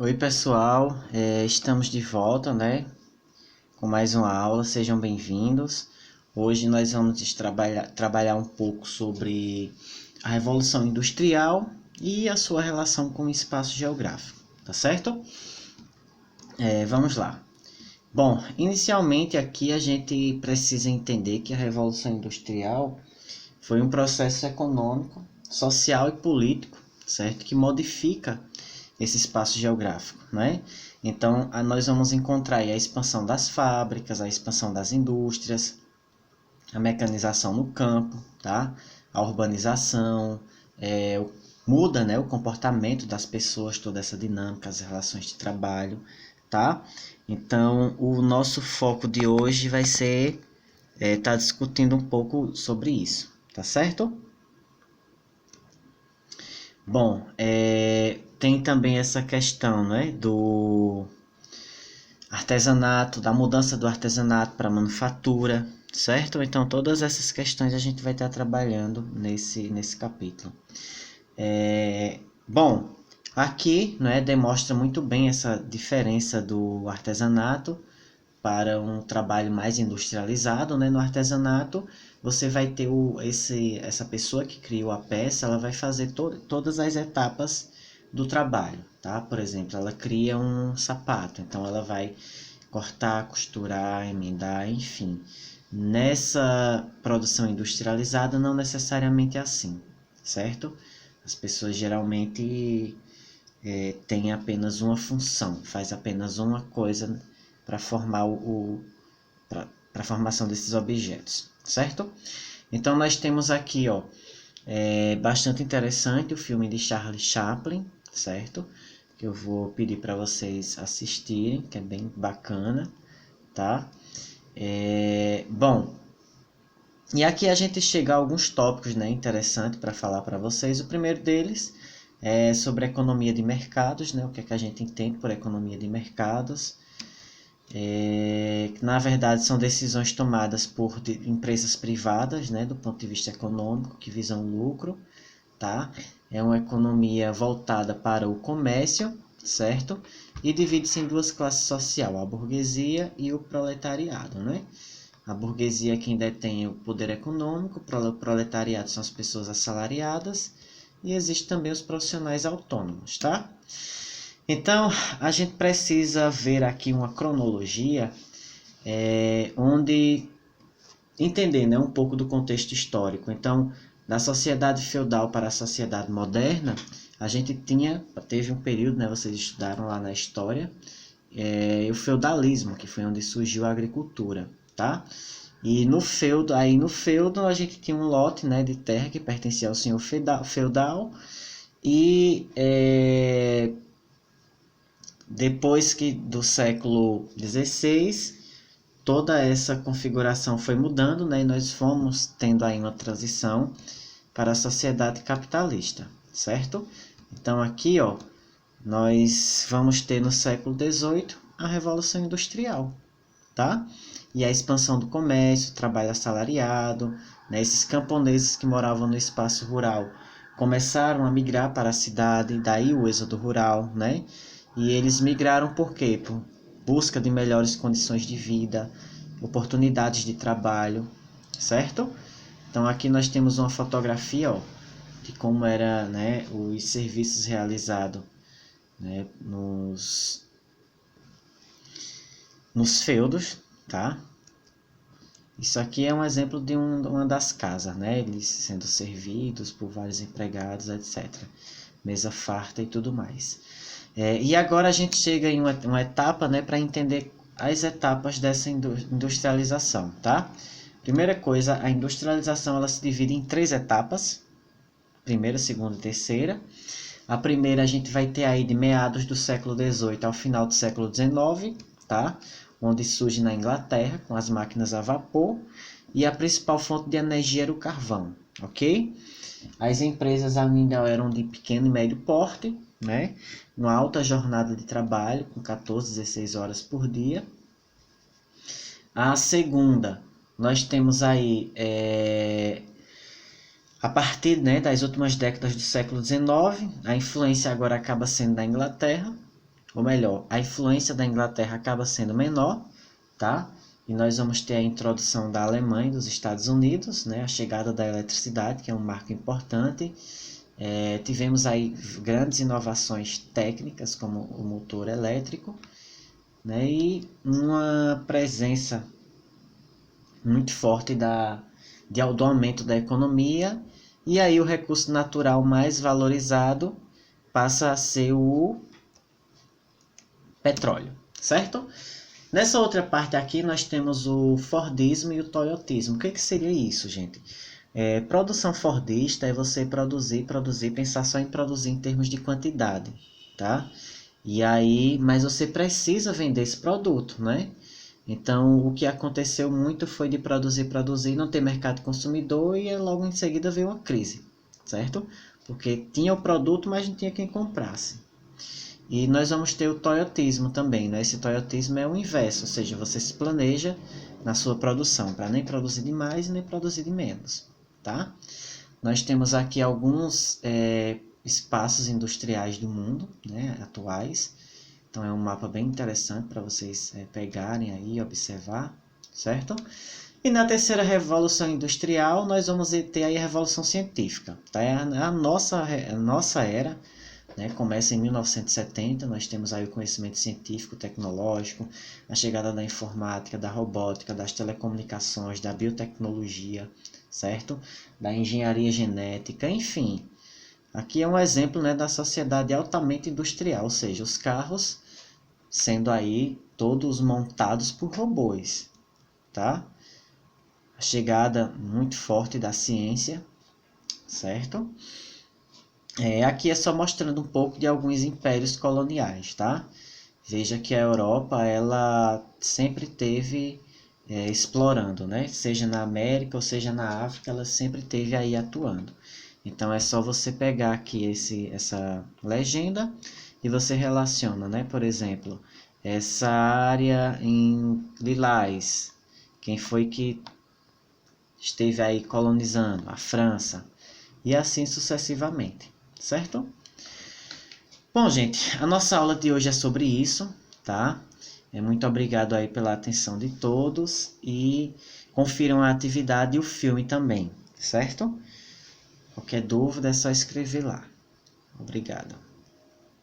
Oi pessoal, estamos de volta, né, com mais uma aula, sejam bem-vindos. Hoje nós vamos trabalhar um pouco sobre a Revolução Industrial e a sua relação com o espaço geográfico, tá certo? Vamos lá. Bom, inicialmente aqui a gente precisa entender que a Revolução Industrial foi um processo econômico, social e político, certo? Que modifica esse espaço geográfico, né? Então, nós vamos encontrar aí a expansão das fábricas, a expansão das indústrias, a mecanização no campo, tá? A urbanização, muda, né, o comportamento das pessoas, toda essa dinâmica, as relações de trabalho, tá? Então, o nosso foco de hoje vai ser tá discutindo um pouco sobre isso, tá certo? Bom, tem também essa questão, né, do artesanato, da mudança do artesanato para manufatura, certo? Então, todas essas questões a gente vai estar trabalhando nesse capítulo. Bom, aqui, né, demonstra muito bem essa diferença do artesanato para um trabalho mais industrializado, né? No artesanato, você vai ter essa pessoa que criou a peça, ela vai fazer todas as etapas do trabalho, tá? Por exemplo, ela cria um sapato, então ela vai cortar, costurar, emendar, enfim. Nessa produção industrializada, não necessariamente é assim, certo? As pessoas geralmente têm apenas uma função, faz apenas uma coisa para formar para a formação desses objetos, certo? Então nós temos aqui, ó, bastante interessante o filme de Charlie Chaplin, certo? Que eu vou pedir para vocês assistirem, que é bem bacana, tá? Bom, e aqui a gente chega a alguns tópicos, né, interessantes para falar para vocês. O primeiro deles é sobre a economia de mercados, né? O que é que a gente entende por economia de mercados. Que na verdade são decisões tomadas por empresas privadas, né, do ponto de vista econômico, que visam lucro, tá? É uma economia voltada para o comércio, certo? E divide-se em duas classes sociais, a burguesia e o proletariado, né? A burguesia é quem detém o poder econômico, o proletariado são as pessoas assalariadas e existe também os profissionais autônomos, tá? Então, a gente precisa ver aqui uma cronologia onde entender, né, um pouco do contexto histórico. Então, da sociedade feudal para a sociedade moderna, a gente teve um período, né, vocês estudaram lá na história, o feudalismo, que foi onde surgiu a agricultura, tá? E no feudo a gente tinha um lote, né, de terra que pertencia ao senhor feudal e depois que do século XVI, toda essa configuração foi mudando, né, e nós fomos tendo aí uma transição para a sociedade capitalista, certo? Então aqui, ó, nós vamos ter no século XVIII a Revolução Industrial, tá? E a expansão do comércio, trabalho assalariado, né, esses camponeses que moravam no espaço rural começaram a migrar para a cidade, daí o êxodo rural, né? E eles migraram por quê? Por busca de melhores condições de vida, oportunidades de trabalho, certo? Então aqui nós temos uma fotografia, ó, de como era, né, os serviços realizados, né, nos feudos, tá? Isso aqui é um exemplo de uma das casas, né? Eles sendo servidos por vários empregados, etc. Mesa farta e tudo mais. E agora a gente chega em uma etapa, né, para entender as etapas dessa industrialização, tá? Primeira coisa, a industrialização ela se divide em três etapas. Primeira, segunda e terceira. A primeira a gente vai ter aí de meados do século XVIII ao final do século XIX, tá? Onde surge na Inglaterra com as máquinas a vapor e a principal fonte de energia era o carvão, ok? As empresas ainda eram de pequeno e médio porte, né? Uma alta jornada de trabalho com 14, 16 horas por dia. A segunda, nós temos aí a partir, né, das últimas décadas do século XIX, a influência agora acaba sendo da Inglaterra, ou melhor, a influência da Inglaterra acaba sendo menor, tá? E nós vamos ter a introdução da Alemanha e dos Estados Unidos, né? A chegada da eletricidade, que é um marco importante. Tivemos aí grandes inovações técnicas, como o motor elétrico, né? E uma presença muito forte do aumento da economia. E aí o recurso natural mais valorizado passa a ser o petróleo, certo? Nessa outra parte aqui nós temos o Fordismo e o Toyotismo. O que seria isso, gente? Produção Fordista é você produzir, pensar só em produzir em termos de quantidade, tá? E aí, mas você precisa vender esse produto, né? Então, o que aconteceu muito foi de produzir, não ter mercado consumidor e logo em seguida veio uma crise, certo? Porque tinha o produto, mas não tinha quem comprasse. E nós vamos ter o toyotismo também, né? Esse toyotismo é o inverso, ou seja, você se planeja na sua produção para nem produzir de mais e nem produzir de menos, tá? Nós temos aqui alguns espaços industriais do mundo, né, atuais. Então é um mapa bem interessante para vocês pegarem aí e observar, certo? E na terceira revolução industrial nós vamos ter aí a revolução científica, tá? É a nossa era, né? Começa em 1970, nós temos aí o conhecimento científico, tecnológico, a chegada da informática, da robótica, das telecomunicações, da biotecnologia, certo? Da engenharia genética, enfim. Aqui é um exemplo, né, da sociedade altamente industrial, ou seja, os carros sendo aí todos montados por robôs, tá? A chegada muito forte da ciência, certo? Aqui é só mostrando um pouco de alguns impérios coloniais, tá? Veja que a Europa, ela sempre teve explorando, né? Seja na América ou seja na África, ela sempre teve aí atuando. Então é só você pegar aqui essa legenda e você relaciona, né? Por exemplo, essa área em Lilás, quem foi que esteve aí colonizando? A França. E assim sucessivamente, certo? Bom, gente, a nossa aula de hoje é sobre isso, tá? Muito obrigado aí pela atenção de todos e confiram a atividade e o filme também, certo? Qualquer dúvida é só escrever lá. Obrigado.